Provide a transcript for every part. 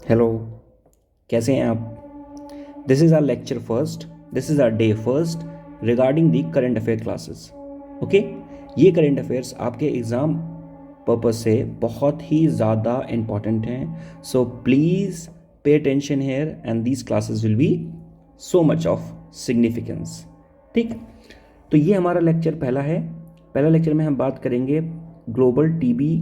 Hello, कैसे हैं आप? This is our lecture first, this is our day first regarding the current affair classes. Okay, ये current affairs आपके exam purpose से बहुत ही ज़्यादा इम्पॉर्टेंट हैं। So please pay attention here and these classes will be so much of significance. ठीक, तो ये हमारा लेक्चर पहला है। पहला लेक्चर में हम बात करेंगे ग्लोबल टीबी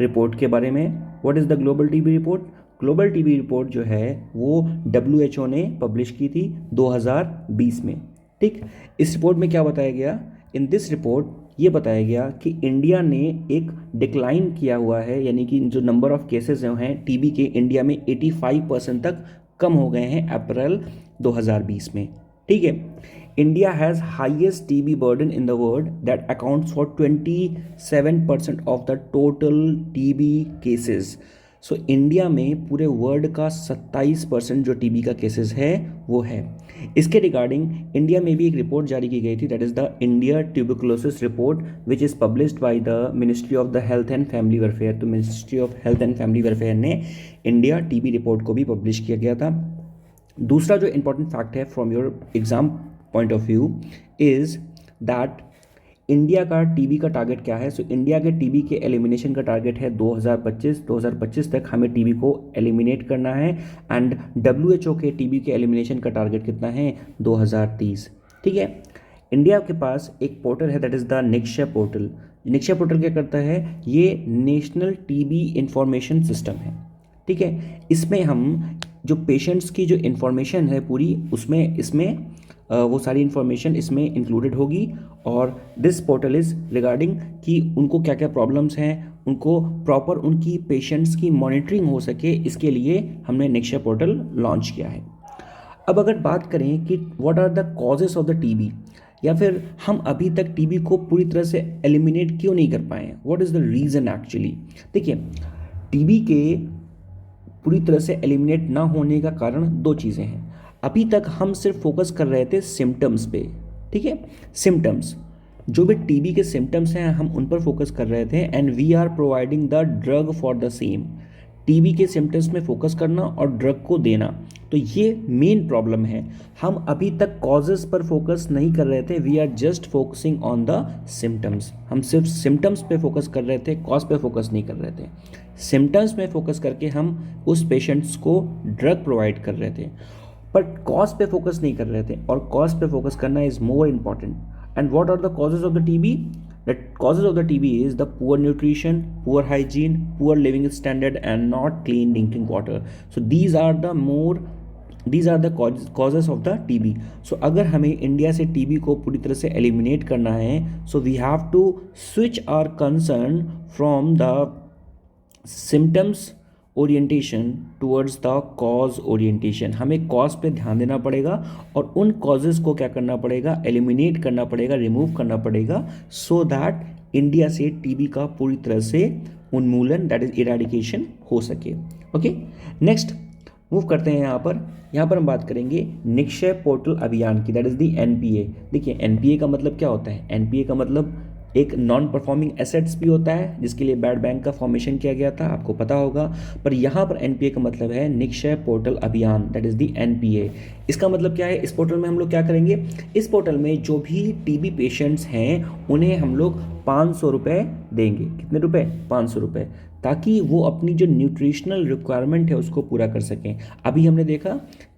रिपोर्ट के बारे में। What is the global TB report? Global TB report जो है वो WHO ने पब्लिश की थी 2020 में। ठीक, इस रिपोर्ट में क्या बताया गया? इन दिस रिपोर्ट ये बताया गया कि इंडिया ने एक डिक्लाइन किया हुआ है, यानी कि जो नंबर ऑफ केसेस हैं टीबी के इंडिया में 85% तक कम हो गए हैं अप्रैल 2020 में। ठीक है, India has highest TB burden in the world that accounts for 27% of the total TB cases. So India में पूरे वर्ल्ड का 27% जो टीबी का केसेस है वो है। इसके रिगार्डिंग इंडिया में भी एक रिपोर्ट जारी की गई थी, that is the India tuberculosis report which is published by the ministry of the health and family welfare. तो ministry of health and family welfare ने इंडिया टीबी रिपोर्ट को भी पब्लिश किया गया था। दूसरा जो इंपॉर्टेंट फैक्ट है from your exam point of view is that India का टीबी का टारगेट क्या है? सो इंडिया के टीबी के एलिमिनेशन का टारगेट है 2025 तक हमें टीबी को एलिमिनेट करना है। एंड WHO के टीबी के एलिमिनेशन का टारगेट कितना है? 2030। ठीक है, इंडिया के पास एक पोर्टल है that is the Nikshay portal. Nikshay portal क्या करता है? ये नेशनल टीबी इंफॉर्मेशन सिस्टम है। ठीक है, इसमें हम जो पेशेंट्स की जो इन्फॉर्मेशन है पूरी उसमें इसमें वो सारी इन्फॉर्मेशन इसमें इंक्लूडेड होगी। और दिस पोर्टल इज़ रिगार्डिंग कि उनको क्या क्या प्रॉब्लम्स हैं, उनको प्रॉपर उनकी पेशेंट्स की मॉनिटरिंग हो सके, इसके लिए हमने निक्षय पोर्टल लॉन्च किया है। अब अगर बात करें कि what are the causes of the TB, या फिर हम अभी तक टीबी को पूरी तरह से एलिमिनेट क्यों नहीं कर पाए हैं, what is the reason actually? देखिए, टीबी के पूरी तरह से एलिमिनेट ना होने का कारण दो चीज़ें हैं। अभी तक हम सिर्फ फोकस कर रहे थे सिम्टम्स पे। ठीक है, सिम्टम्स, जो भी टीबी के सिम्टम्स हैं हम उन पर फोकस कर रहे थे and we are providing the drug for the same. TB के सिम्टम्स में फोकस करना और ड्रग को देना, तो ये मेन प्रॉब्लम है। हम अभी तक कॉजेस पर फोकस नहीं कर रहे थे, we are just focusing on the symptoms. हम सिर्फ सिम्टम्स पे फोकस कर रहे थे, कॉज पे फोकस नहीं कर रहे थे। सिम्टम्स में फोकस करके हम उस पेशेंट्स को ड्रग प्रोवाइड कर रहे थे, बट कॉज पे फोकस नहीं कर रहे थे, और कॉज पे फोकस करना is more important. And what are the causes of the TB? The causes of the TB is the poor nutrition, poor hygiene, poor living standard, and not clean drinking water. So these are the causes of the TB. So अगर हमें India से TB को पूरी तरह से eliminate करना है, so we have to switch our concern from the symptoms orientation towards the cause orientation. हमें कॉज पे ध्यान देना पड़ेगा और उन कॉजेज़ को क्या करना पड़ेगा? एलिमिनेट करना पड़ेगा, रिमूव करना पड़ेगा, सो दैट इंडिया से टीबी का पूरी तरह से उन्मूलन, दैट इज इरेडिकेशन हो सके। ओके, नेक्स्ट मूव करते हैं। यहाँ पर हम बात करेंगे निक्षय पोर्टल अभियान की, दैट इज़ दी NPA। देखिए, NPA का मतलब क्या होता है? NPA का मतलब एक नॉन परफॉर्मिंग एसेट्स भी होता है, जिसके लिए बैड बैंक का फॉर्मेशन किया गया था, आपको पता होगा। पर यहाँ पर NPA का मतलब है निक्षय पोर्टल अभियान, दैट इज़ दी NPA। इसका मतलब क्या है? इस पोर्टल में हम लोग क्या करेंगे? इस पोर्टल में जो भी टीबी पेशेंट्स हैं उन्हें हम लोग 500 रुपये देंगे। कितने रुपए? 500 रुपये, ताकि वो अपनी जो न्यूट्रिशनल रिक्वायरमेंट है उसको पूरा कर सकें। अभी हमने देखा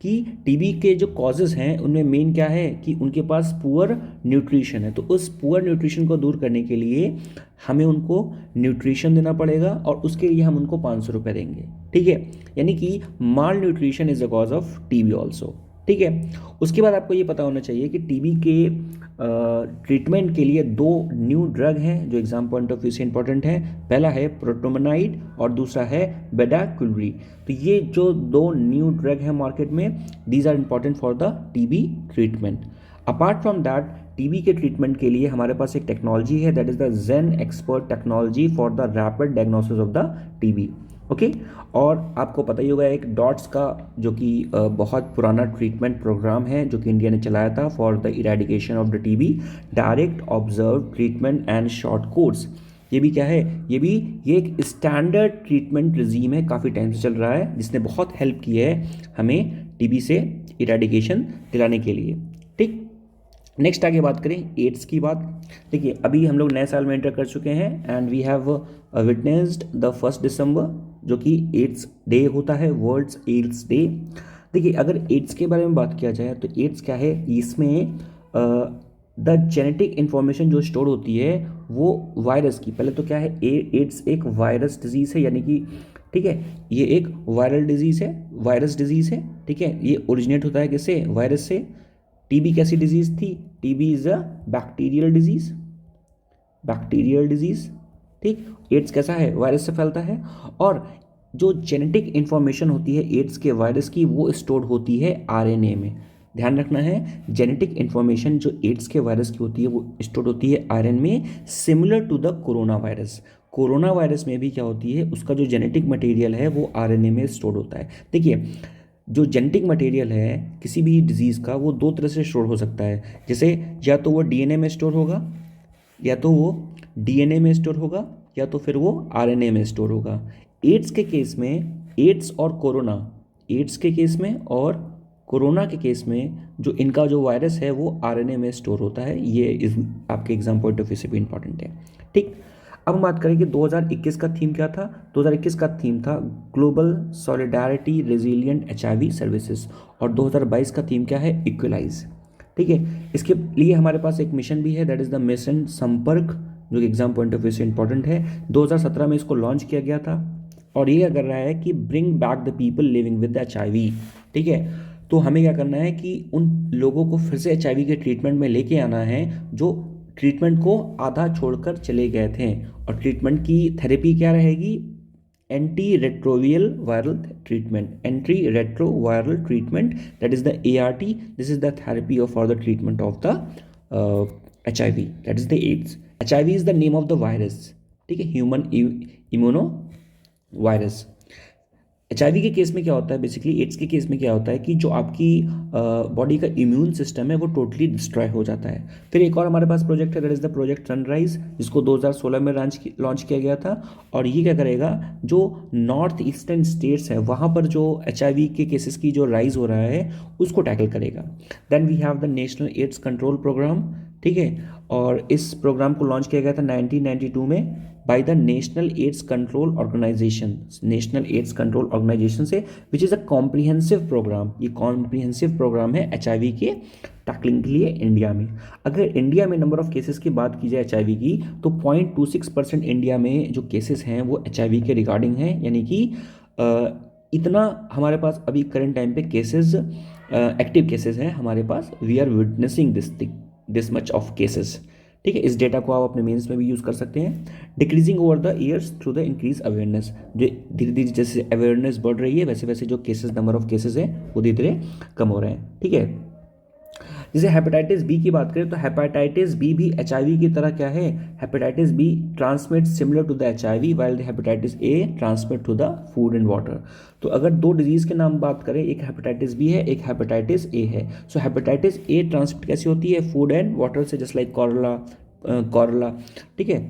कि टीबी के जो कॉजेज़ हैं उनमें मेन क्या है कि उनके पास पुअर न्यूट्रिशन है, तो उस पुअर न्यूट्रिशन को दूर करने के लिए हमें उनको न्यूट्रिशन देना पड़ेगा और उसके लिए हम उनको 500 रुपये देंगे। ठीक है, यानी कि malnutrition is the cause of TB also. ठीक है, उसके बाद आपको ये पता होना चाहिए कि टीबी के ट्रीटमेंट के लिए दो न्यू ड्रग हैं जो एग्जाम पॉइंट ऑफ व्यू से इंपॉर्टेंट है। पहला है प्रोटोमोनाइड और दूसरा है बेडाक्विलरी। तो ये जो दो न्यू ड्रग हैं मार्केट में, these are important for the TB treatment. Apart from that, TB के ट्रीटमेंट के लिए हमारे पास एक टेक्नोलॉजी है, that is the gene expert technology for the rapid diagnosis of the TB. Okay, और आपको पता ही होगा एक डॉट्स का जो कि बहुत पुराना ट्रीटमेंट प्रोग्राम है जो कि इंडिया ने चलाया था for the eradication of the TB, direct observe treatment and short course. ये भी क्या है, ये एक स्टैंडर्ड ट्रीटमेंट रिजीम है, काफ़ी टाइम से चल रहा है, जिसने बहुत हेल्प की है हमें टीबी से इरेडिकेशन दिलाने के लिए। ठीक, नेक्स्ट आगे बात करें एड्स की बात। देखिए अभी हम लोग नए साल में एंटर कर चुके हैं and we have witnessed the 1 December, जो कि एड्स डे होता है, वर्ल्ड्स एड्स डे। देखिए अगर एड्स के बारे में बात किया जाए तो एड्स क्या है, इसमें द जेनेटिक इन्फॉर्मेशन जो स्टोर होती है वो वायरस की, पहले तो क्या है, एड्स एक वायरस डिजीज़ है, यानी कि ठीक है, ये एक वायरल डिजीज़ है, वायरस डिजीज़ है। ठीक है, ये ओरिजिनेट होता है किससे, वायरस से। टीबी कैसी डिजीज़ थी, TB is a bacterial disease, bacterial disease. ठीक, एड्स कैसा है, वायरस से फैलता है। और जो जेनेटिक इन्फॉर्मेशन होती है एड्स के वायरस की, वो स्टोर होती है आरएनए में। ध्यान रखना है, जेनेटिक इन्फॉर्मेशन जो एड्स के वायरस की होती है वो स्टोर होती है आरएनए में, similar to the corona virus. Corona virus में भी क्या होती है, उसका जो जेनेटिक मटेरियल है वो आरएनए में स्टोर होता है। देखिए जो जेनेटिक मटेरियल है किसी भी डिजीज़ का, वो दो तरह से स्टोर हो सकता है। जैसे या तो वो डीएनए में स्टोर होगा, या तो वो डीएनए में स्टोर होगा, या तो फिर वो आरएनए में स्टोर होगा। एड्स के केस में, एड्स और कोरोना, एड्स के केस में और कोरोना के केस में जो इनका जो वायरस है वो आरएनए में स्टोर होता है। ये इस आपके एग्जाम पॉइंट ऑफ व्यू से भी इंपॉर्टेंट है। ठीक, अब हम बात करें कि 2021 का थीम क्या था। 2021 का थीम था global solidarity resilient HIV services, और 2022 का थीम क्या है, इक्वलाइज। ठीक है, इसके लिए हमारे पास एक मिशन भी है, दैट इज़ द मिशन संपर्क, जो कि एग्जाम पॉइंट ऑफ व्यू से इंपॉर्टेंट है। 2017 में इसको लॉन्च किया गया था, और ये क्या कर रहा है कि bring back the people living with HIV. ठीक है, तो हमें क्या करना है कि उन लोगों को फिर से एचआईवी के ट्रीटमेंट में लेके आना है जो ट्रीटमेंट को आधा छोड़कर चले गए थे। और ट्रीटमेंट की थेरेपी क्या रहेगी, anti retroviral viral treatment, anti retro viral treatment, that is the ART. This is the therapy for the treatment of the HIV, that is the AIDS. HIV is the name of the virus. ठीक है, human immuno virus. HIV के case में क्या होता है, basically ads के case में क्या होता है कि जो आपकी बॉडी का इम्यून सिस्टम है वो टोटली डिस्ट्रॉय हो जाता है। फिर एक और हमारे पास प्रोजेक्ट है, that is the project sunrise, जिसको 2016 में लॉन्च किया गया था। और ये क्या करेगा, जो नॉर्थ ईस्टर्न स्टेट्स हैं वहाँ पर जो एचआईवी के केसेस की जो राइज हो रहा है उसको टैकल करेगा। Then we have the national AIDS control programme. ठीक है, और इस प्रोग्राम को लॉन्च किया गया था 1992 में by the national AIDS control organization, national AIDS control organization से, which is a comprehensive programme. ये कॉम्प्रिहेंसिव प्रोग्राम है एचआईवी के टैकलिंग के लिए इंडिया में। अगर इंडिया में नंबर ऑफ केसेस की बात की जाए एचआईवी की, तो 0.26% इंडिया में जो केसेस हैं वो एचआईवी के रिगार्डिंग हैं, यानी कि इतना हमारे पास अभी करंट टाइम पे केसेस, एक्टिव केसेस हैं हमारे पास। We are witnessing this much of cases. ठीक है, इस डेटा को आप अपने मेंस में भी यूज़ कर सकते हैं। Decreasing over the years through the increase awareness, जो धीरे धीरे जैसे अवेयरनेस बढ़ रही है वैसे वैसे जो केसेस, नंबर ऑफ केसेस हैं वो धीरे धीरे कम हो रहे हैं। ठीक है, जैसे हेपेटाइटिस बी की बात करें तो हेपेटाइटिस बी भी एचआईवी की तरह क्या है, hepatitis B transmit similar to the HIV, while the hepatitis A transmit to the food and water. तो अगर दो डिजीज़ के नाम बात करें, एक हेपेटाइटिस बी है, एक हेपेटाइटिस ए है। सो हेपेटाइटिस ए ट्रांसमिट कैसी होती है, फूड एंड वाटर से, जस्ट लाइक कॉरला। ठीक है,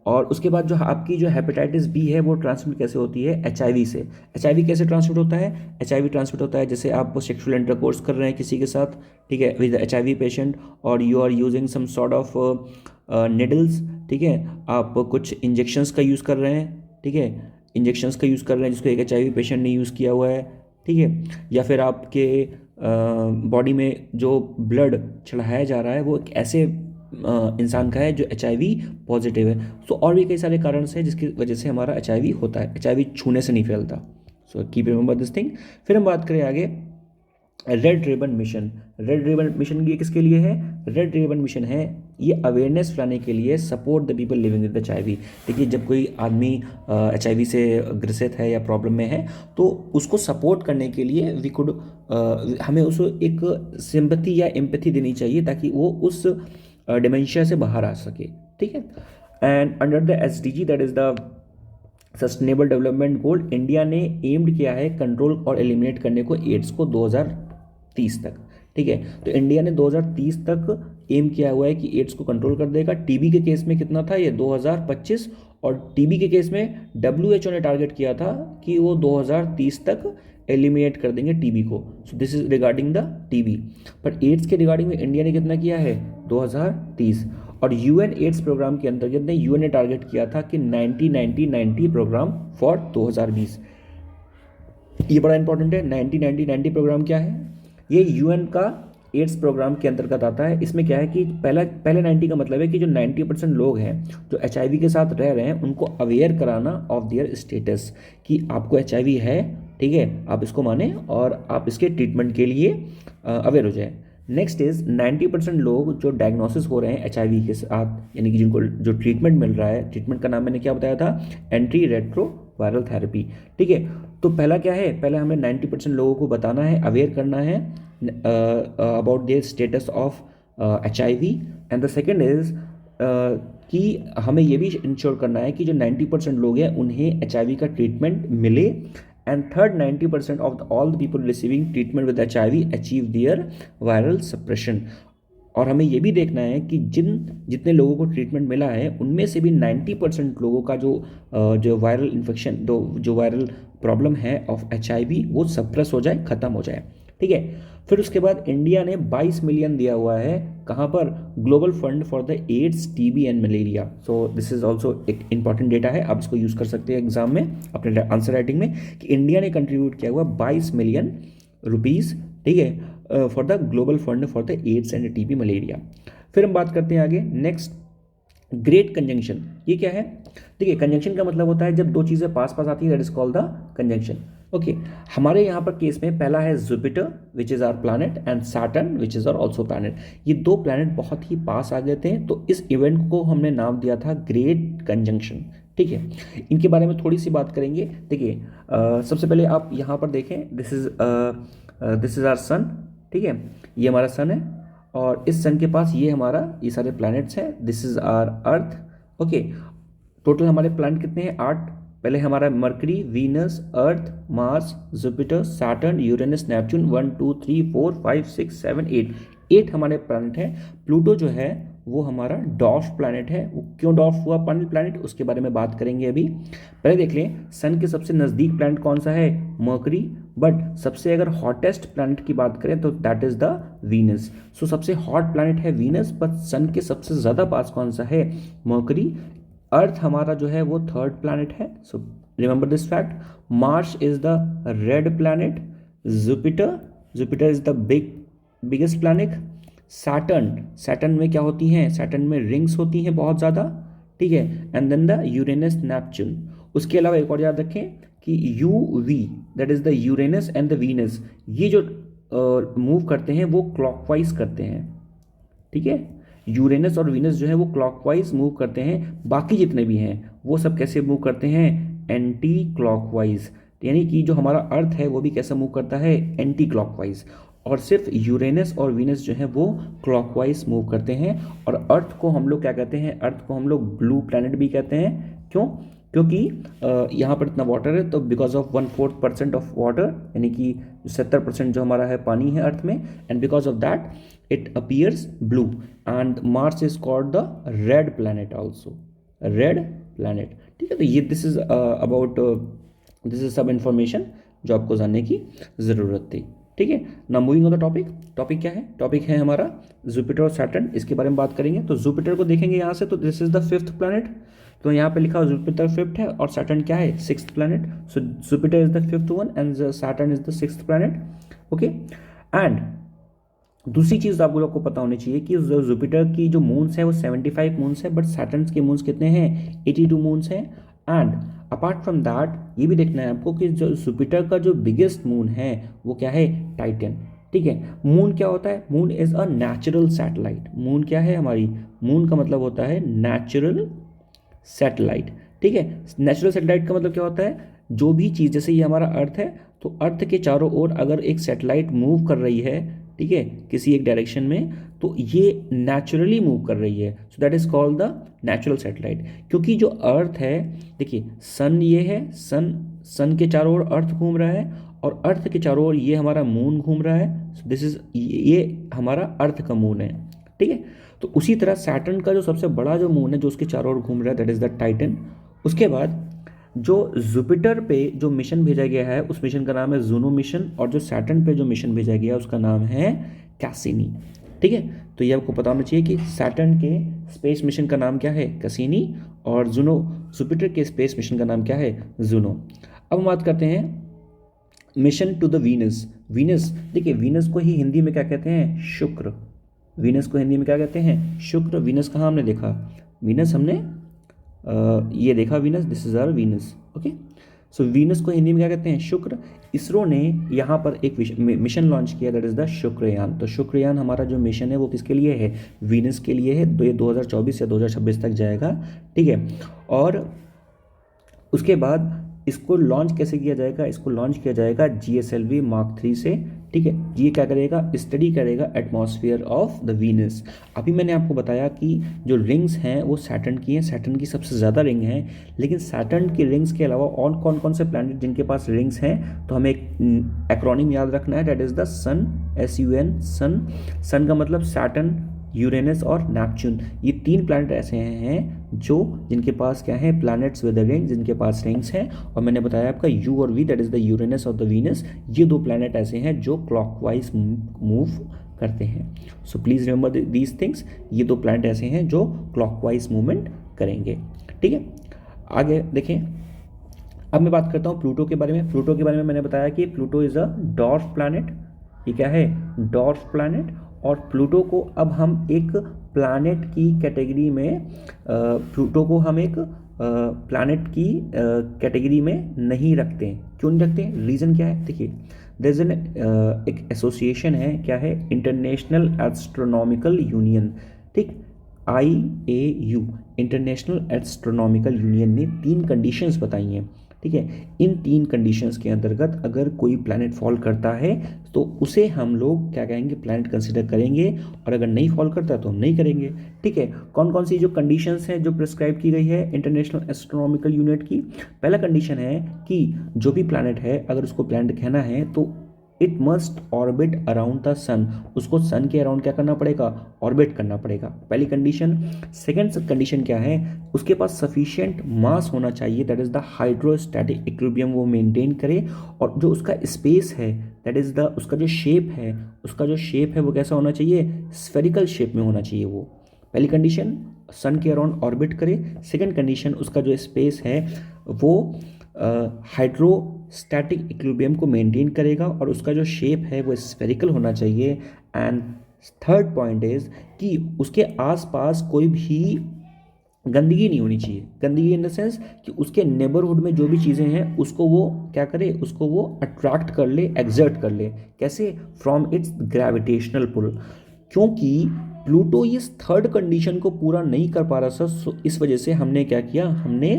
और उसके बाद जो आपकी जो हेपेटाइटिस बी है वो ट्रांसमिट कैसे होती है, एचआईवी से। एचआईवी कैसे ट्रांसमिट होता है, एचआईवी ट्रांसमिट होता है जैसे आप सेक्सुअल इंटरकोर्स कर रहे हैं किसी के साथ, ठीक है, विद एचआईवी पेशेंट, और you are using some sort of needles. ठीक है, आप कुछ इंजेक्शंस का यूज़ कर रहे हैं, ठीक है, इंजेक्शंस का यूज़ कर रहे हैं जिसको एक एचआईवी पेशेंट ने यूज़ किया हुआ है। ठीक है, या फिर आपके बॉडी में जो ब्लड चढ़ाया जा रहा है वो एक ऐसे इंसान का है जो एचआईवी पॉजिटिव है। सो और भी कई सारे कारण हैं जिसकी वजह से हमारा एचआईवी होता है। एचआईवी छूने से नहीं फैलता। So keep remember this thing. फिर हम बात करें आगे red ribbon mission. Red ribbon mission ये किसके लिए है, रेड रिबन मिशन है ये अवेयरनेस फैलाने के लिए, support the people living with HIV. देखिए जब कोई आदमी एचआईवी से ग्रसित है या प्रॉब्लम में है तो उसको सपोर्ट करने के लिए वी कुड हमें उसको एक सिंपैथी या एम्पैथी देनी चाहिए ताकि वो उस डिमेंशिया से बाहर आ सके। ठीक है, and under the SDG, that is the sustainable development goal, India ने एम्ड किया है कंट्रोल और एलिमिनेट करने को एड्स को 2030 तक। ठीक है। तो इंडिया ने 2030 तक एम किया हुआ है कि एड्स को कंट्रोल कर देगा। टीबी के केस में कितना था ये 2025, और टीबी के केस में WHO ने टारगेट किया था कि वो 2030 तक एलिमिनेट कर देंगे टीबी को। सो this is regarding the TB. पर एड्स के रिगार्डिंग में इंडिया ने कितना किया है 2030। और यूएन एड्स प्रोग्राम के अंतर्गत ने यूएन ने टारगेट किया था कि 90-90-90 प्रोग्राम फॉर 2020। ये बड़ा इंपॉर्टेंट है। 90-90-90 प्रोग्राम क्या है, ये यूएन का एड्स प्रोग्राम के अंतर्गत आता है। इसमें क्या है कि पहले 90 का मतलब है कि जो 90% लोग हैं जो HIV के साथ रह रहे हैं उनको अवेयर कराना ऑफ देयर स्टेटस कि आपको HIV है, ठीक है, आप इसको माने और आप इसके ट्रीटमेंट के लिए अवेयर हो जाए। नेक्स्ट इज 90% लोग जो डायग्नोसिस हो रहे हैं HIV के साथ, यानी कि जिनको जो ट्रीटमेंट मिल रहा है, ट्रीटमेंट का नाम मैंने क्या बताया था, एंटी रेट्रोवायरल थेरेपी, ठीक है। तो पहला क्या है, पहले हमें 90% लोगों को बताना है, अवेयर करना है about their status of HIV। And the second is कि हमें ये भी इंश्योर करना है कि जो 90% लोग हैं उन्हें HIV का ट्रीटमेंट मिले। And third, 90% of all the people receiving treatment with HIV achieve their viral suppression. और हमें ये भी देखना है कि जितने लोगों को ट्रीटमेंट मिला है उनमें से भी 90% लोगों का जो वायरल इन्फेक्शन, जो वायरल प्रॉब्लम है ऑफ HIV वो सप्रेस हो जाए, ख़त्म हो जाए, ठीक है। फिर उसके बाद इंडिया ने 22 मिलियन दिया हुआ है कहाँ पर, global fund for the AIDS, TB and malaria. So this is also एक इंपॉर्टेंट डेटा है, आप इसको यूज़ कर सकते हैं एग्जाम में अपने आंसर राइटिंग में, कि इंडिया ने कंट्रीब्यूट किया हुआ 22 मिलियन रुपीज़, ठीक है, for the global fund for the AIDS and TB malaria. फिर हम बात करते हैं आगे, नेक्स्ट ग्रेट कंजंक्शन। ये क्या है, देखिए कंजंक्शन का मतलब होता है जब दो चीज़ें पास पास आती हैं, that is called the conjunction. Okay, हमारे यहाँ पर केस में पहला है Jupiter which is our planet and Saturn which is our also planet. ये दो प्लानट बहुत ही पास आ गए थे, तो इस इवेंट को हमने नाम दिया था ग्रेट कंजंक्शन, ठीक है। इनके बारे में थोड़ी सी बात करेंगे। देखिए सबसे पहले आप यहाँ पर देखें, दिस इज आवर सन, ठीक है, ये हमारा सन है, और इस सन के पास ये सारे प्लैनेट्स हैं, this is our Earth, okay. Total हमारे प्लैनेट कितने हैं, 8। पहले हमारा Mercury, Venus, Earth, Mars, Jupiter, Saturn, Uranus, Neptune, 1 2 3 4 5 6 7 8 हमारे प्लैनेट हैं। प्लूटो जो है वो हमारा डॉर्फ प्लैनेट है। वो क्यों डॉर्फ हुआ प्लैनेट, उसके बारे में बात करेंगे अभी। पहले देख लें सन के सबसे नज़दीक प्लैनेट कौन सा है, मरकरी, बट सबसे अगर हॉटेस्ट प्लैनेट की बात करें तो दैट इज द वीनस। सो सबसे हॉट प्लैनेट है वीनस, बट सन के सबसे ज़्यादा पास कौन सा है, मरकरी। अर्थ हमारा जो है वो थर्ड प्लैनेट है, so remember this fact. Mars is the red planet, Jupiter is the biggest planet. Saturn में क्या होती हैं, सैटर्न में रिंग्स होती हैं बहुत ज़्यादा, ठीक है। And then the Uranus, Neptune. उसके अलावा एक और याद रखें कि UV, that is the Uranus and the Venus, ये जो मूव करते हैं वो क्लॉकवाइज करते हैं, ठीक है। यूरेनस और वीनस जो है वो क्लॉकवाइज मूव करते हैं, बाकी जितने भी हैं वो सब कैसे मूव करते हैं, एंटी क्लॉकवाइज। यानी कि जो हमारा अर्थ है वो भी कैसा मूव करता है, एंटी क्लॉकवाइज। और सिर्फ यूरेनस और वीनस जो है वो क्लॉकवाइज मूव करते हैं। और अर्थ को हम लोग क्या कहते हैं, अर्थ को हम लोग ब्लू प्लैनेट भी कहते हैं। क्यों, क्योंकि यहाँ पर इतना वाटर है, तो बिकॉज ऑफ 1/4% ऑफ वाटर, यानी कि 70% जो हमारा है पानी है अर्थ में, and because of that it appears blue. And Mars is called the red planet also, red planet, ठीक है। तो ये दिस इज सब इंफॉर्मेशन जो आपको जानने की ज़रूरत थी, ठीक है ना। मूविंग ऑन द टॉपिक क्या है, टॉपिक है हमारा जुपिटर और सैटर्न, इसके बारे में बात करेंगे। तो जुपिटर को देखेंगे यहाँ से, तो this is the 5th planet, तो यहाँ पे लिखा जुपिटर 5th है और सैटर्न क्या है, 6th planet. So Jupiter is the 5th one and Saturn is the 6th planet, okay. And दूसरी चीज़ आप लोग को पता होनी चाहिए कि जुपिटर की जो मून्स है वो 75 मून्स है, बट सैटर्न के मून्स कितने हैं, 82 मून्स हैं। एंड अपार्ट फ्रॉम दैट ये भी देखना है आपको कि जो जुपिटर का जो बिगेस्ट मून है वो क्या है, टाइटन, ठीक है। मून क्या होता है, moon is a natural satellite. Moon क्या है हमारी, मून का मतलब होता है नेचुरल सैटेलाइट, ठीक है। नेचुरल सैटेलाइट का मतलब क्या होता है, जो भी चीज़, जैसे ये हमारा अर्थ है, तो अर्थ के चारों ओर अगर एक सैटेलाइट मूव कर रही है, ठीक है, किसी एक डायरेक्शन में, तो ये नेचुरली मूव कर रही है, so that is called the natural satellite. क्योंकि जो अर्थ है, देखिए सन ये है, सन के चारों ओर अर्थ घूम रहा है, और अर्थ के चारों ओर ये हमारा मून घूम रहा है, दिस इज, ये हमारा अर्थ का मून है, ठीक है। तो उसी तरह सैटर्न का जो सबसे बड़ा जो मून है जो उसके चारों ओर घूम रहा है, दैट इज द टाइटन। उसके बाद जो जुपिटर पे जो मिशन भेजा गया है उस मिशन का नाम है जूनो मिशन, और जो सैटर्न पे जो मिशन भेजा गया है उसका नाम है कैसिनी, ठीक है। तो ये आपको पता होना चाहिए कि सैटर्न के स्पेस मिशन का नाम क्या है, कैसिनी, और जुपिटर के स्पेस मिशन का नाम क्या है, जूनो। अब हम बात करते हैं mission to the Venus. Venus, देखिए वीनस को ही हिंदी में क्या कहते हैं, शुक्र। वीनस को हिंदी में क्या कहते हैं, शुक्र। वीनस कहाँ हमने देखा, वीनस हमने ये देखा Venus, this is our Venus, okay. So Venus को हिंदी में क्या कहते हैं, शुक्र। इसरो ने यहाँ पर एक मिशन लॉन्च किया, दैट इज द शुक्रयान। तो शुक्रयान हमारा जो मिशन है वो किसके लिए है, वीनस के लिए है। ये 2024 या 2026 तक जाएगा, ठीक है। और उसके बाद इसको लॉन्च कैसे किया जाएगा, इसको लॉन्च किया जाएगा GSLV Mark 3 से, ठीक है। ये क्या करेगा, स्टडी करेगा एटमॉस्फेयर ऑफ द वीनस। अभी मैंने आपको बताया कि जो रिंग्स हैं वो सैटर्न की हैं, सैटर्न की सबसे ज़्यादा रिंग हैं, लेकिन सैटर्न की रिंग्स के अलावा और कौन कौन से प्लैनेट जिनके पास रिंग्स हैं, तो हमें एक एक्रोनिम याद रखना है, that is the sun, SUN, sun. Sun का मतलब सैटर्न, यूरेनस और नेपच्यून। ये 3 प्लैनेट ऐसे हैं जो जिनके पास क्या है, प्लैनेट्स विद रिंग, जिनके पास रिंग्स हैं। और मैंने बताया आपका U और V, that is the Uranus और द वीनस, ये 2 प्लैनेट ऐसे हैं जो क्लॉकवाइज मूव करते हैं। So please remember these things, ये 2 प्लैनेट ऐसे हैं जो क्लॉकवाइज मूवमेंट करेंगे, ठीक है। आगे देखें, अब मैं बात करता हूँ प्लूटो के बारे में। प्लूटो के बारे में मैंने बताया कि Pluto is a dwarf planet. ये क्या है, डॉर्फ प्लैनेट। और प्लूटो को अब हम एक प्लैनेट की कैटेगरी में, प्लूटो को हम एक प्लैनेट की कैटेगरी में नहीं रखते हैं। क्यों नहीं रखते हैं, रीज़न क्या है, देखिए देयर इज एन एक एसोसिएशन है, क्या है, इंटरनेशनल एस्ट्रोनॉमिकल यूनियन, ठीक, IAU, इंटरनेशनल एस्ट्रोनॉमिकल यूनियन ने 3 कंडीशंस बताई हैं, ठीक है। इन 3 कंडीशंस के अंतर्गत अगर कोई प्लैनेट फॉल करता है तो उसे हम लोग क्या कहेंगे, प्लैनेट कंसिडर करेंगे, और अगर नहीं फॉल करता तो हम नहीं करेंगे, ठीक है। कौन कौन सी जो कंडीशंस हैं जो प्रिस्क्राइब की गई है इंटरनेशनल एस्ट्रोनॉमिकल यूनिट की। पहला कंडीशन है कि जो भी प्लैनेट है अगर उसको प्लैनेट कहना है तो it must orbit around the sun, उसको सन के अराउंड क्या करना पड़ेगा, ऑर्बिट करना पड़ेगा, पहली कंडीशन। सेकेंड कंडीशन क्या है, उसके पास सफिशिएंट मास होना चाहिए, that is the hydrostatic equilibrium वो मेंटेन करे, और जो उसका स्पेस है, दैट इज द, उसका जो शेप है, उसका जो शेप है वो कैसा होना चाहिए, स्फेरिकल शेप में होना चाहिए वो। पहली कंडीशन सन के अराउंड ऑर्बिट करे। सेकेंड कंडीशन उसका जो स्पेस है वो हाइड्रोस्टैटिक इक्विलिब्रियम को मेंटेन करेगा, और उसका जो शेप है वो स्फेरिकल होना चाहिए। एंड थर्ड पॉइंट इज कि उसके आसपास कोई भी गंदगी नहीं होनी चाहिए। गंदगी इन द सेंस कि उसके नेबरहुड में जो भी चीज़ें हैं उसको वो क्या करे, उसको वो अट्रैक्ट कर ले, एग्जर्ट कर ले, कैसे, फ्रॉम इट्स ग्रेविटेशनल पुल। क्योंकि प्लूटो इस थर्ड कंडीशन को पूरा नहीं कर पा रहा था, सो इस वजह से हमने क्या किया, हमने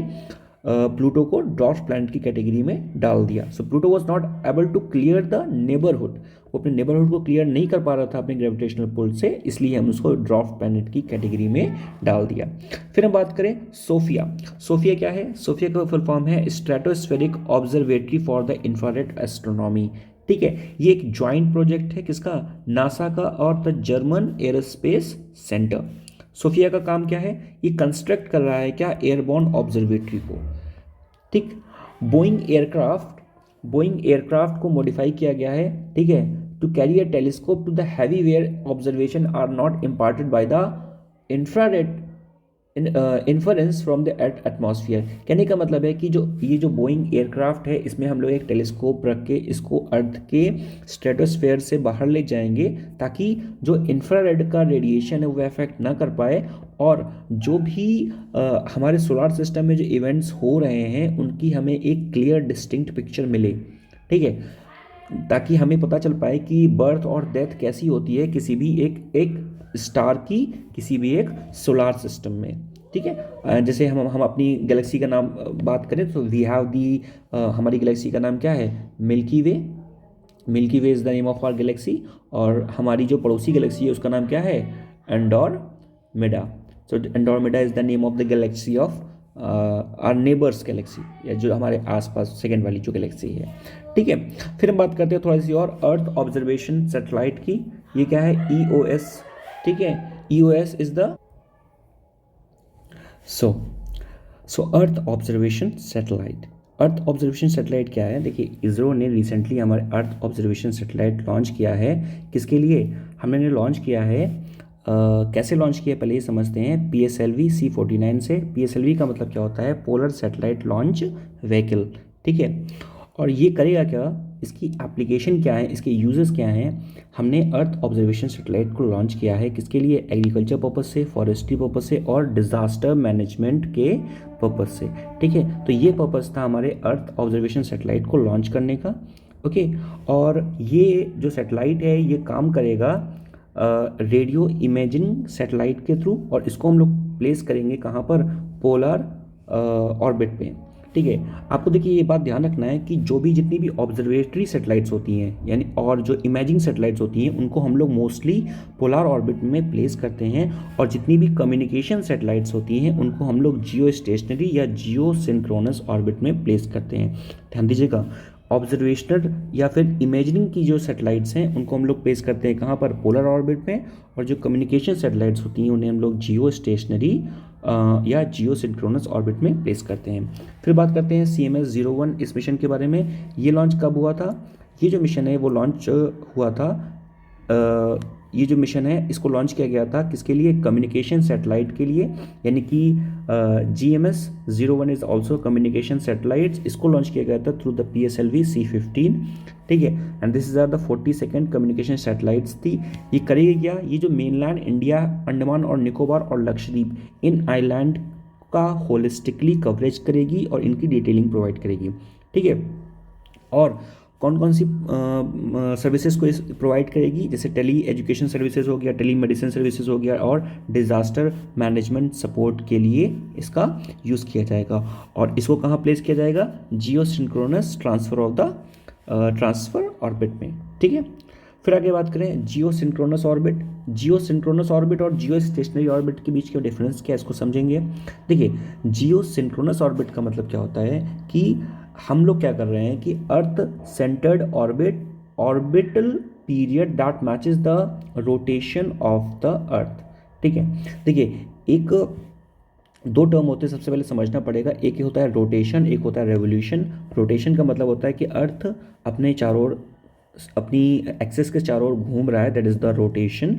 प्लूटो को ड्वार्फ प्लैनेट की कैटेगरी में डाल दिया। So Pluto was not able to clear the neighbourhood, वो अपने नेबरहुड को क्लियर नहीं कर पा रहा था अपने ग्रेविटेशनल पुल से, इसलिए हम उसको ड्वार्फ प्लैनेट की कैटेगरी में डाल दिया। फिर हम बात करें सोफिया। सोफिया क्या है, सोफिया का फुल फॉर्म है stratospheric observatory for the infrared astronomy, ठीक है। ये एक ज्वाइंट प्रोजेक्ट है, किसका, नासा का और the German aerospace centre. SOFIA का काम क्या है, ये कंस्ट्रक्ट कर रहा है क्या, एयरबॉर्न ऑब्जर्वेटरी को, ठीक। बोइंग एयरक्राफ्ट को मॉडिफाई किया गया है, ठीक है, to carry a telescope to the heavy wear observation are not imparted by the infrared inference from the earth atmosphere. कहने का मतलब है कि जो ये जो बोइंग एयरक्राफ्ट है इसमें हम लोग एक टेलीस्कोप रख के इसको अर्थ के स्ट्रेटोस्फेयर से बाहर ले जाएंगे, ताकि जो इंफ्रारेड का रेडिएशन है वो इफेक्ट ना कर पाए, और जो भी हमारे सोलर सिस्टम में जो इवेंट्स हो रहे हैं उनकी हमें एक क्लियर डिस्टिंक्ट पिक्चर मिले, ठीक है, ताकि हमें पता चल पाए कि बर्थ और डेथ कैसी होती है किसी भी एक स्टार की, किसी भी एक सोलार सिस्टम में, ठीक है। जैसे हम अपनी गैलेक्सी का नाम बात करें तो वी हैव दी, हमारी गैलेक्सी का नाम क्या है, Milky Way. Milky Way is the name of our galaxy, और हमारी जो पड़ोसी गैलेक्सी है उसका नाम क्या है, Andromeda. So Andromeda is the name of the galaxy of our neighbours galaxy, या जो हमारे आसपास सेकेंड वाली जो गैलेक्सी है, ठीक है। फिर हम बात करते हैं थोड़ी सी और अर्थ ऑब्जर्वेशन सैटेलाइट की। ये क्या है? EOS, ठीक है। EOS is the so earth observation satellite. Earth observation satellite क्या है? देखिए, इसरो ने रिसेंटली हमारे अर्थ ऑब्जर्वेशन सैटेलाइट लॉन्च किया है। किसके लिए हमने लॉन्च किया है? कैसे लॉन्च किया पहले ये समझते हैं। PSLV C49 से। PSLV का मतलब क्या होता है? पोलर सैटेलाइट लॉन्च व्हीकल, ठीक है। और ये करेगा क्या? इसकी एप्लीकेशन क्या है, इसके यूजेस क्या हैं? हमने अर्थ ऑब्जर्वेशन सैटेलाइट को लॉन्च किया है किसके लिए? एग्रीकल्चर पर्पस से, फॉरेस्ट्री पर्पस से और डिजास्टर मैनेजमेंट के पर्पस से, ठीक है। तो ये पर्पस था हमारे अर्थ ऑब्जर्वेशन सैटेलाइट को लॉन्च करने का, ओके। और ये जो सैटेलाइट है ये काम करेगा रेडियो इमेजिंग सैटेलाइट के थ्रू, और इसको हम लोग प्लेस करेंगे कहाँ पर? पोलर ऑर्बिट पे, ठीक है। आपको देखिए ये बात ध्यान रखना है कि जो भी जितनी भी ऑब्जर्वेटरी सैटेलाइट्स होती हैं, यानी और जो इमेजिंग सैटेलाइट्स होती हैं, उनको हम लोग मोस्टली पोलर ऑर्बिट में प्लेस करते हैं। और जितनी भी कम्युनिकेशन सैटेलाइट्स होती हैं उनको हम लोग जियो स्टेशनरी या जियो सिंक्रोनस ऑर्बिट में प्लेस करते हैं। ध्यान दीजिएगा, ऑब्जर्वेशनल या फिर इमेजिंग की जो सैटेलाइट्स हैं उनको हम लोग प्लेस करते हैं कहाँ पर? पोलर ऑर्बिट में। और जो कम्युनिकेशन सैटेलाइट्स होती हैं उन्हें हम लोग जियो स्टेशनरी या जियो सिंक्रोनस ऑर्बिट में प्लेस करते हैं। फिर बात करते हैं CMS-01 इस मिशन के बारे में। ये लॉन्च कब हुआ था? ये जो मिशन है वो लॉन्च हुआ था, ये जो मिशन है इसको लॉन्च किया गया था किसके लिए? कम्युनिकेशन सैटेलाइट के लिए, यानी कि GMS-01 is also communication satellites. इसको लॉन्च किया गया था थ्रू द PSLV C15, ठीक है। And this is our the 42nd communication satellites थी। ये करेगी क्या? ये जो मेनलैंड इंडिया, अंडमान और निकोबार और लक्षद्वीप, इन आइलैंड का होलिस्टिकली कवरेज करेगी और इनकी डिटेलिंग प्रोवाइड करेगी, ठीक है। और कौन कौन सी सर्विसेज को प्रोवाइड करेगी? जैसे टेली एजुकेशन सर्विसेज हो गया, टेली मेडिसिन सर्विसेज हो गया, और डिजास्टर मैनेजमेंट सपोर्ट के लिए इसका यूज़ किया जाएगा। और इसको कहाँ प्लेस किया जाएगा? जियो सिंक्रोनस ट्रांसफर ऑर्बिट में, ठीक है। फिर आगे बात करें जियो सिंक्रोनस ऑर्बिट। जियो सिंक्रोनस ऑर्बिट और जियो स्टेशनरी ऑर्बिट के बीच का डिफरेंस क्या है, इसको समझेंगे। देखिए, जियो सिंक्रोनस ऑर्बिट का मतलब क्या होता है कि हम लोग क्या कर रहे हैं कि Earth centred orbital period that matches the rotation of the Earth, ठीक है। देखिए, एक दो टर्म होते हैं, सबसे पहले समझना पड़ेगा। एक होता है रोटेशन, एक होता है रेवोल्यूशन। रोटेशन का मतलब होता है कि अर्थ अपने चारों ओर, अपनी एक्सेस के चारों ओर घूम रहा है, दैट इज द रोटेशन,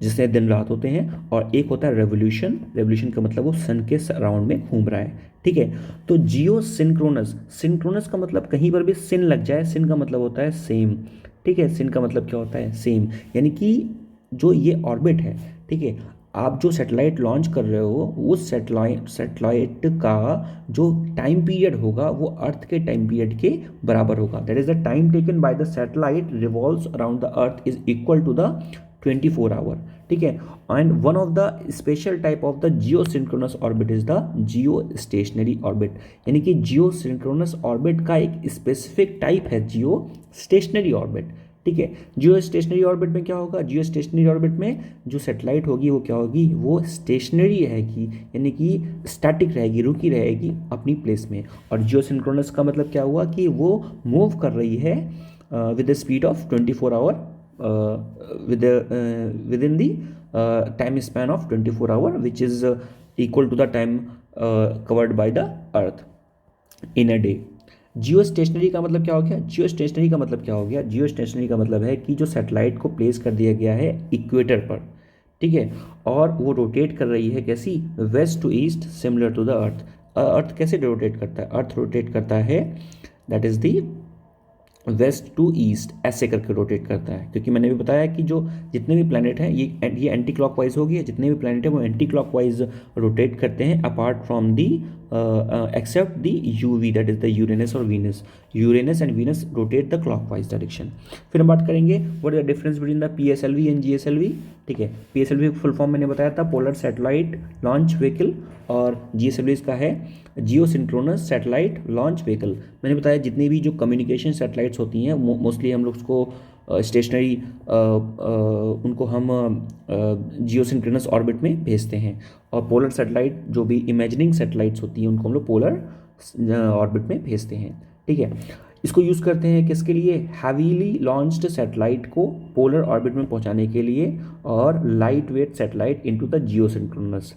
जिससे दिन रात होते हैं। और एक होता है रेवोल्यूशन। रेवोल्यूशन का मतलब वो सन के सराउंड में घूम रहा है, ठीक है। तो जियो सिंक्रोनस, सिंक्रोनस का मतलब कहीं पर भी सिन लग जाए, सिन का मतलब होता है सेम, ठीक है। सिन का मतलब क्या होता है? सेम, यानी कि जो ये ऑर्बिट है, ठीक है, आप जो सैटेलाइट लॉन्च कर रहे हो उस सैटेलाइट का जो टाइम पीरियड होगा वो अर्थ के टाइम पीरियड के बराबर होगा। That is the time taken by the satellite revolves around the earth is equal to the 24 hour, ठीक है। And one of the special type of the geosynchronous orbit is the Jio stationery orbit, यानी कि जियो synchronous orbit का एक specific type है जियो stationery orbit, ठीक है। जियो stationery orbit में क्या होगा? जियो स्टेशनरी ऑर्बिट में जो सैटेलाइट होगी वो क्या होगी? वो स्टेशनरी रहेगी, यानी कि स्टैटिक रहेगी, रुकी रहेगी अपनी प्लेस में। और जियो सिंक्रोनस का मतलब क्या हुआ कि वो मूव कर रही है with the speed of 24 hour, within the time span of 24 hour, which is equal to the time covered by the earth in a day. Geostationary का मतलब क्या हो गया? जियो स्टेशनरी का मतलब क्या हो गया? जियो स्टेशनरी का मतलब है कि जो सैटेलाइट को प्लेस कर दिया गया है इक्वेटर पर, ठीक है, और वो रोटेट कर रही है कैसी? West to east, similar to the Earth. Earth कैसे रोटेट करता है? अर्थ रोटेट करता है that is the west to east, ऐसे करके रोटेट करता है। क्योंकि मैंने भी बताया कि जो जितने भी प्लैनेट हैं ये एंटी क्लॉकवाइज हो गया, जितने भी प्लैनेट हैं वो एंटी क्लॉकवाइज रोटेट करते हैं apart from the except the UV, that is the Uranus और Venus. Uranus and Venus rotate the clockwise direction. फिर हम बात करेंगे what is the difference between the PSLV and GSLV, ठीक है। PSLV फुल फॉर्म मैंने बताया था, पोलर सैटेलाइट लॉन्च व्हीकल, और GSLV इसका है geo synchronous satellite launch vehicle. मैंने बताया जितनी भी जो कम्युनिकेशन सैटेलाइट्स होती हैं मोस्टली हम लोग उसको स्टेशनरी उनको हम जियोसिंक्रोनस ऑर्बिट में भेजते हैं, और पोलर सैटेलाइट जो भी इमेजिनिंग सैटेलाइट्स होती हैं उनको हम लोग पोलर ऑर्बिट में भेजते हैं। ठीक है, इसको यूज़ करते हैं किसके लिए? हैवीली लॉन्च्ड सैटेलाइट को पोलर ऑर्बिट में पहुंचाने के लिए, और light weight satellite into the geosynchronous,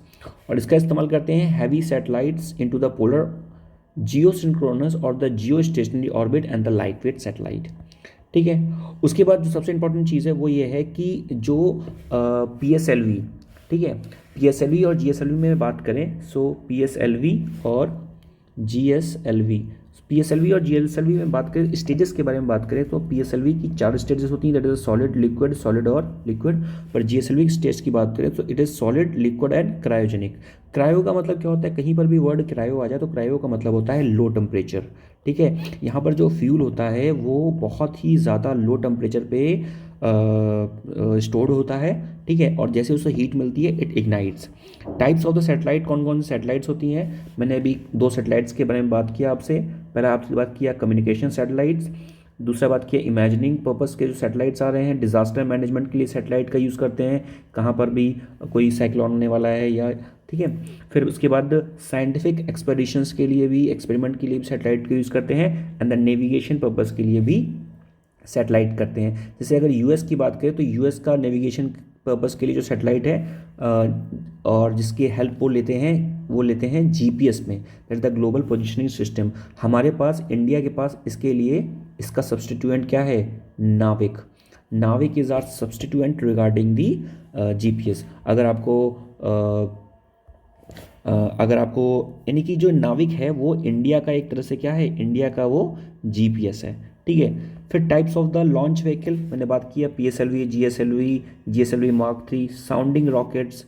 और इसका इस्तेमाल करते हैं heavy satellites into the polar geosynchronous और the Jio stationery orbit and the light weight satellite. ठीक है, उसके बाद जो सबसे इंपॉर्टेंट चीज़ है वो ये है कि जो PSLV, ठीक है, PSLV और GSLV में बात करें, सो PSLV और GSLV, PSLV और GSLV में बात करें, स्टेजेस के बारे में बात करें तो PSLV की 4 स्टेजेस होती हैं, that is solid, liquid, solid और लिक्विड। पर GSLV स्टेज की बात करें तो it is solid, liquid and cryogenic. Cryo का मतलब क्या होता है? कहीं पर भी वर्ड क्रायो आ जाए तो क्रायो का मतलब होता है लो टेम्परेचर। ठीक है, यहाँ पर जो फ्यूल होता है वो बहुत ही ज़्यादा लो टेम्परेचर पे स्टोर्ड होता है। ठीक है, और जैसे उसे हीट मिलती है it ignites. Types of the satellite, कौन कौन सी सैटेलाइट्स होती हैं? मैंने अभी 2 सैटेलाइट्स के बारे में बात किया आपसे। पहला आपसे बात किया कम्युनिकेशन सैटेलाइट्स, दूसरा बात किया इमेजिनिंग पर्पस के जो सैटेलाइट्स आ रहे हैं, डिजास्टर मैनेजमेंट के लिए सैटेलाइट का यूज़ करते हैं, कहाँ पर भी कोई साइक्लोन होने वाला है या, ठीक है। फिर उसके बाद साइंटिफिक एक्सपेडिशंस के लिए भी, एक्सपेरिमेंट के लिए भी सैटेलाइट का यूज़ करते हैं, एंड द नेविगेशन पर्पस के लिए भी सैटेलाइट करते हैं। जैसे अगर यूएस की बात करें तो यूएस का नेविगेशन पर्पस के लिए जो सैटेलाइट है और जिसकी हेल्प वो लेते हैं जीपीएस में, that is the global positioning system. हमारे पास, इंडिया के पास इसके लिए इसका सब्सटीट्यूएंट क्या है? NavIC. NavIC is our substituent regarding the GPS. अगर आपको यानी कि जो नाविक है वो इंडिया का एक तरह से क्या है? इंडिया का वो जीपीएस है। ठीक है, फिर types of the launch vehicle मैंने बात किया, PSLV, GSLV Mark 3, sounding rockets.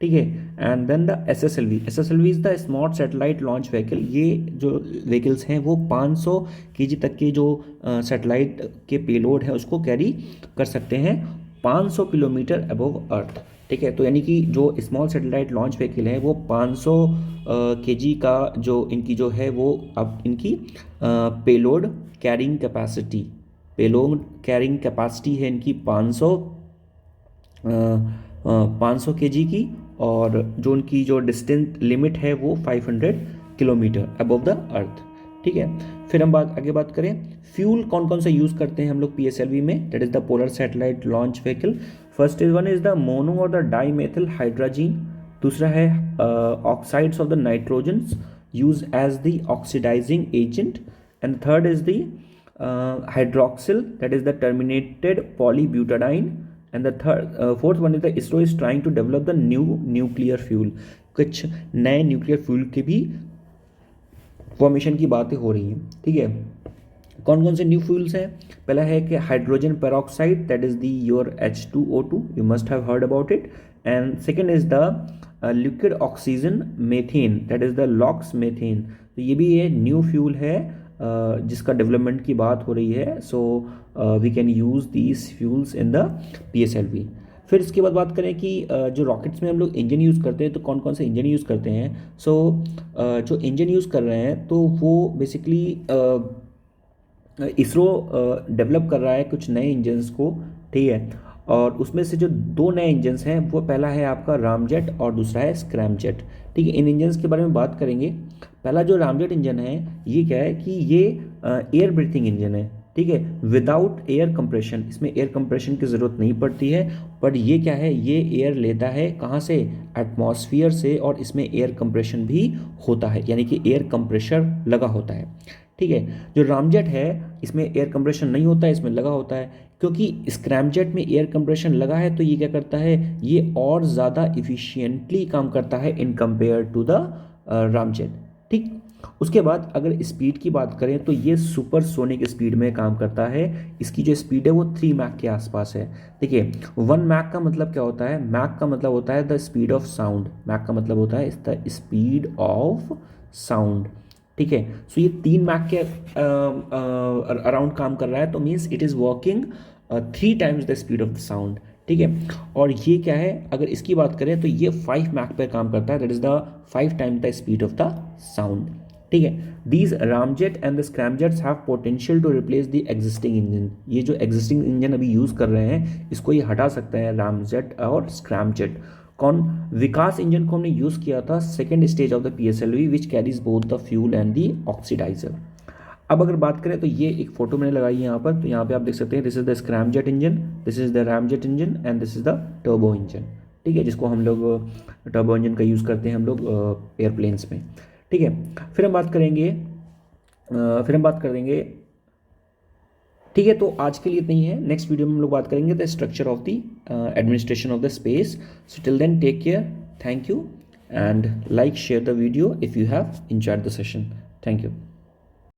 ठीक है, and then the SSLV is the small satellite launch vehicle. ये जो व्हीकल्स हैं वो 500 kg तक के जो सैटेलाइट के पेलोड है उसको कैरी कर सकते हैं 500 किलोमीटर अबव अर्थ। ठीक है, तो यानी कि जो स्मॉल सैटेलाइट लॉन्च व्हीकल है वो 500 kg का जो इनकी जो है वो अब इनकी पेलोड कैरिंग कैपेसिटी है इनकी 500 kg की, और जो उनकी जो डिस्टेंस लिमिट है वो 500 किलोमीटर अबव द अर्थ। ठीक है, फिर हम आगे बात करें फ्यूल कौन कौन से यूज़ करते हैं हम लोग PSLV में, that is the polar satellite launch vehicle. First one is the mono और द डाईमेथिल हाइड्रोजन, दूसरा है oxides of the nitrogens use as the oxidizing agent, and third is the hydroxyl, that is the terminated polybutadiene, and the fourth one is the ISRO is trying to develop the new nuclear fuel। कुछ नए nuclear fuel की भी formation की बातें हो रही हैं। ठीक है, कौन कौन से न्यू फ्यूल्स हैं? पहला है कि hydrogen peroxide, that is the your H2O2, you must have heard about it, and second is the liquid oxygen methane, that is the locks methane. तो ये भी ये न्यू फ्यूल है जिसका डेवलपमेंट की बात हो रही है। So we can use these fuels in the PSLV। फिर इसके बाद बात करें कि जो रॉकेट्स में हम लोग इंजन यूज़ करते हैं तो कौन कौन से इंजन यूज़ करते हैं। सो जो इंजन यूज़ कर रहे हैं तो वो बेसिकली इसरो डेवलप कर रहा है कुछ नए इंजन्स को। ठीक है, और उसमें से जो 2 नए इंजन्स हैं वो पहला है आपका रामजेट और दूसरा है स्क्रैमजेट। ठीक है, इन इंजन्स के बारे में बात करेंगे। पहला जो रामजेट इंजन है ये क्या है कि ये एयर ब्रीथिंग इंजन है। ठीक है, विदाउट एयर कंप्रेशन, इसमें एयर कंप्रेशन की ज़रूरत नहीं पड़ती है, बट ये क्या है, ये एयर लेता है कहाँ से? एटमॉस्फेयर से, और इसमें एयर कंप्रेशन भी होता है, यानी कि एयर कंप्रेशर लगा होता है। ठीक है, जो रामजेट है इसमें एयर कंप्रेशन नहीं होता है, इसमें लगा होता है। क्योंकि स्क्रैमजेट में एयर कंप्रेशन लगा है तो ये क्या करता है, ये और ज़्यादा इफिशियंटली काम करता है in compare to the ramjet. ठीक, उसके बाद अगर स्पीड की बात करें तो ये सुपरसोनिक स्पीड में काम करता है। इसकी जो स्पीड है वो 3 मैक के आसपास है। देखिए 1 मैक का मतलब क्या होता है? मैक का मतलब होता है the speed of sound. Mach का मतलब होता है द स्पीड ऑफ साउंड। ठीक है, सो ये 3 मैक के अराउंड काम कर रहा है, तो means it is working 3 times the speed of the sound. ठीक है, और ये क्या है, अगर इसकी बात करें तो ये 5 मैक पर काम करता है, that is the 5 times the speed of the sound. ठीक है। These ramjet and the scramjets have potential to replace the existing engine. ये जो एग्जिस्टिंग इंजन अभी यूज़ कर रहे हैं इसको ये हटा सकते हैं, रामजेट और स्क्रैमजेट। कौन? विकास इंजन को हमने यूज़ किया था second stage of the PSLV which carries both the fuel and the oxidizer. अब अगर बात करें तो ये एक फोटो मैंने लगाई है यहाँ पर, तो यहाँ पे आप देख सकते हैं this is the scramjet engine, this is the ramjet engine and this is the turbo engine. ठीक है, जिसको हम लोग टर्बो इंजन का यूज़ करते हैं हम लोग एयरप्लेन्स में। ठीक है, फिर हम बात करेंगे ठीक है, तो आज के लिए इतना ही है। नेक्स्ट वीडियो में हम लोग बात करेंगे the structure of the administration of the space. So till then take care, thank you and like share the video if you have enjoyed the session. Thank you.